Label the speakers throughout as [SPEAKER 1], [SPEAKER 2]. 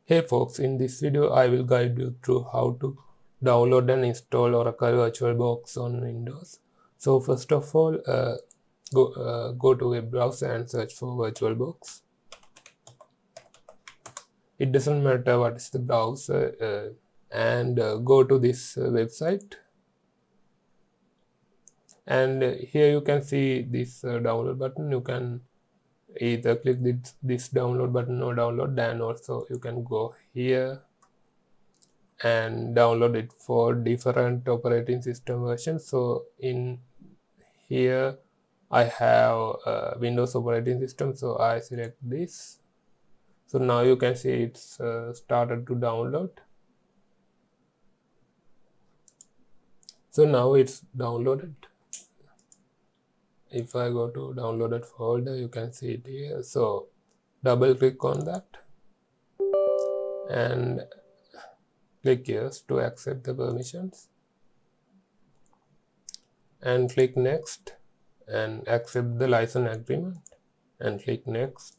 [SPEAKER 1] Hey folks, in this video I will guide you through how to download and install Oracle VirtualBox on Windows. So first of all, go to web browser and search for VirtualBox. It doesn't matter what is the browser, and go to this website. And here you can see this download button. You can either click this download button or download, then also you can go here and download it for different operating system versions. So in here I have Windows operating system, so I select this. So now you can see it's started to download. So now it's downloaded. If I go to downloaded folder, you can see it here. So double click on that and click yes to accept the permissions, and click next and accept the license agreement and click next.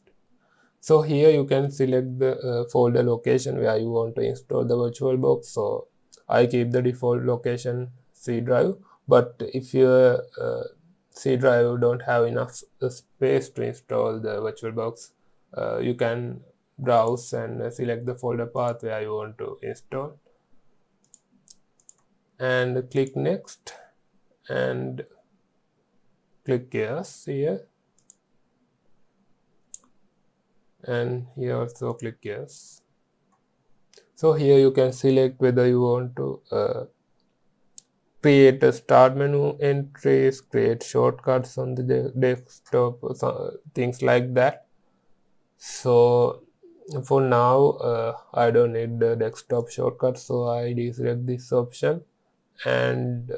[SPEAKER 1] So here you can select the folder location where you want to install the VirtualBox. So I keep the default location C drive, but if your C drive don't have enough space to install the VirtualBox, you can browse and select the folder path where you want to install and click next and click yes here, and here also click yes. So here you can select whether you want to create a start menu entries, create shortcuts on the desktop, things like that. So for now I don't need the desktop shortcut, so I deselect this option, and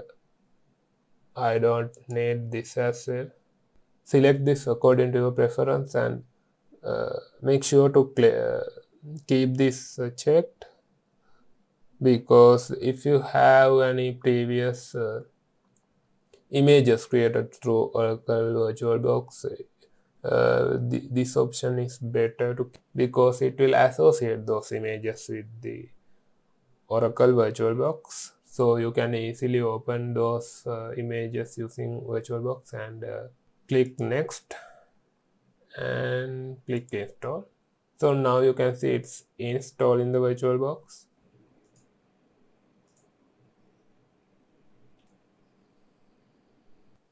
[SPEAKER 1] I don't need this as well. Select this according to your preference, and make sure to keep this checked, because if you have any previous images created through Oracle VirtualBox, this option is better to, because it will associate those images with the Oracle VirtualBox. So you can easily open those images using VirtualBox and click next and click install. So now you can see it's installed in the VirtualBox.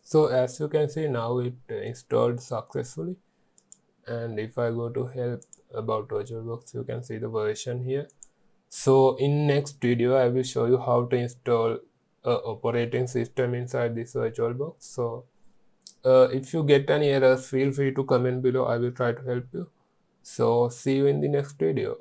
[SPEAKER 1] So as you can see, now it installed successfully. And if I go to help about VirtualBox, you can see the version here. So in next video I will show you how to install operating system inside this VirtualBox. So if you get any errors, feel free to comment below. I will try to help you. So see you in the next video.